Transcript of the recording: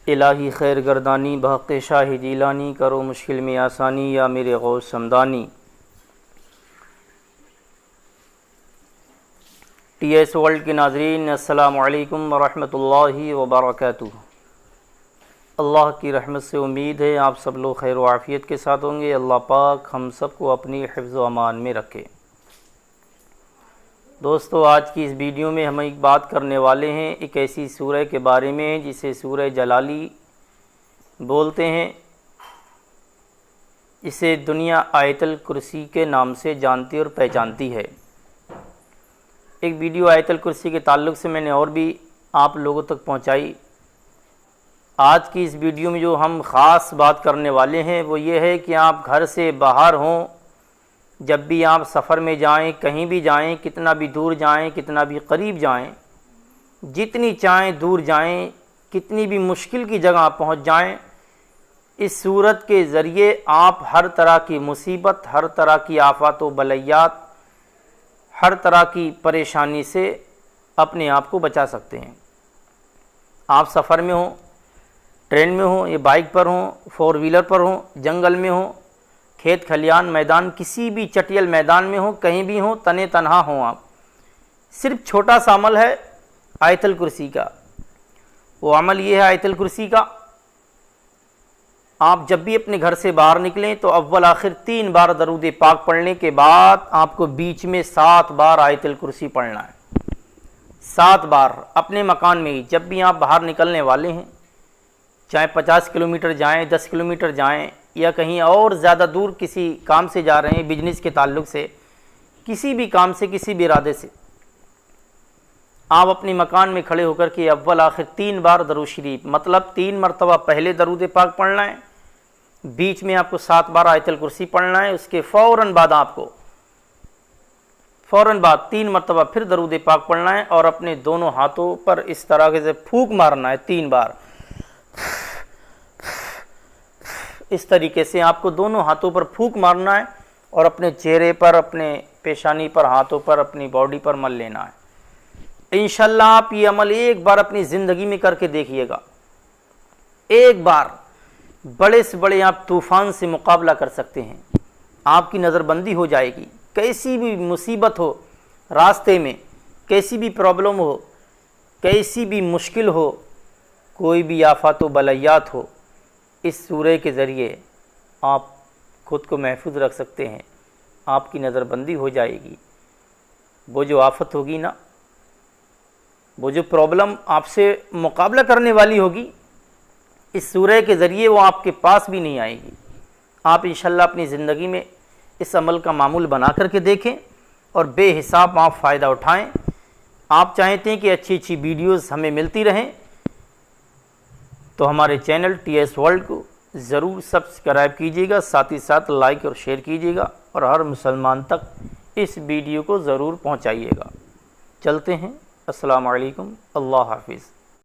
الہی خیر گردانی بحق شاہ جیلانی، کرو مشکل میں آسانی یا میرے غوث سمدانی۔ ٹی ایس ورلڈ کے ناظرین، السلام علیکم ورحمۃ اللہ وبرکاتہ۔ اللہ کی رحمت سے امید ہے آپ سب لوگ خیر و عافیت کے ساتھ ہوں گے۔ اللہ پاک ہم سب کو اپنی حفظ و امان میں رکھے۔ دوستو، آج کی اس ویڈیو میں ہم ایک بات کرنے والے ہیں، ایک ایسی سورہ کے بارے میں جسے سورہ جلالی بولتے ہیں۔ اسے دنیا آیت الکرسی کے نام سے جانتی اور پہچانتی ہے۔ ایک ویڈیو آیت الکرسی کے تعلق سے میں نے اور بھی آپ لوگوں تک پہنچائی۔ آج کی اس ویڈیو میں جو ہم خاص بات کرنے والے ہیں وہ یہ ہے کہ آپ گھر سے باہر ہوں، جب بھی آپ سفر میں جائیں، کہیں بھی جائیں، کتنا بھی دور جائیں، کتنا بھی قریب جائیں، جتنی چاہیں دور جائیں، کتنی بھی مشکل کی جگہ پہنچ جائیں، اس صورت کے ذریعے آپ ہر طرح کی مصیبت، ہر طرح کی آفات و بلیات، ہر طرح کی پریشانی سے اپنے آپ کو بچا سکتے ہیں۔ آپ سفر میں ہوں، ٹرین میں ہوں یا بائک پر ہوں، فور ویلر پر ہوں، جنگل میں ہوں، کھیت کھلیان میدان، کسی بھی چٹیل میدان میں ہوں، کہیں بھی ہوں، تنے تنہا ہوں، آپ صرف چھوٹا سا عمل ہے آیت الکرسی کا۔ وہ عمل یہ ہے آیت الکرسی کا، آپ جب بھی اپنے گھر سے باہر نکلیں تو اول آخر 3 بار درود پاک پڑھنے کے بعد آپ کو بیچ میں 7 بار آیت الکرسی پڑھنا ہے۔ 7 بار اپنے مکان میں ہی، جب بھی آپ باہر نکلنے والے ہیں، چاہے 50 کلومیٹر جائیں، 10 کلومیٹر جائیں، یا کہیں اور زیادہ دور کسی کام سے جا رہے ہیں، بزنس کے تعلق سے، کسی بھی کام سے، کسی بھی ارادے سے، آپ اپنے مکان میں کھڑے ہو کر کے اول آخر 3 بار درود شریف، مطلب 3 مرتبہ پہلے درود پاک پڑھنا ہے، بیچ میں آپ کو 7 بار آیت الکرسی پڑھنا ہے، اس کے فوراً بعد آپ کو 3 مرتبہ پھر درود پاک پڑھنا ہے، اور اپنے دونوں ہاتھوں پر اس طرح سے پھونک مارنا ہے 3 بار۔ اس طریقے سے آپ کو دونوں ہاتھوں پر پھونک مارنا ہے اور اپنے چہرے پر، اپنے پیشانی پر، ہاتھوں پر، اپنی باڈی پر مل لینا ہے۔ انشاءاللہ آپ یہ عمل ایک بار اپنی زندگی میں کر کے دیکھیے گا، ایک بار بڑے سے بڑے آپ طوفان سے مقابلہ کر سکتے ہیں۔ آپ کی نظر بندی ہو جائے گی، کیسی بھی مصیبت ہو راستے میں، کیسی بھی پرابلم ہو، کیسی بھی مشکل ہو، کوئی بھی آفات و بلیات ہو، اس سورہ کے ذریعے آپ خود کو محفوظ رکھ سکتے ہیں۔ آپ کی نظر بندی ہو جائے گی، وہ جو آفت ہوگی نا، وہ جو پرابلم آپ سے مقابلہ کرنے والی ہوگی، اس سورہ کے ذریعے وہ آپ کے پاس بھی نہیں آئے گی۔ آپ انشاءاللہ اپنی زندگی میں اس عمل کا معمول بنا کر کے دیکھیں اور بے حساب آپ فائدہ اٹھائیں۔ آپ چاہتے ہیں کہ اچھی اچھی ویڈیوز ہمیں ملتی رہیں تو ہمارے چینل ٹی ایس ورلڈ کو ضرور سبسکرائب کیجیے گا، ساتھ ہی ساتھ لائک اور شیئر کیجیے گا، اور ہر مسلمان تک اس ویڈیو کو ضرور پہنچائیے گا۔ چلتے ہیں، السلام علیکم، اللہ حافظ۔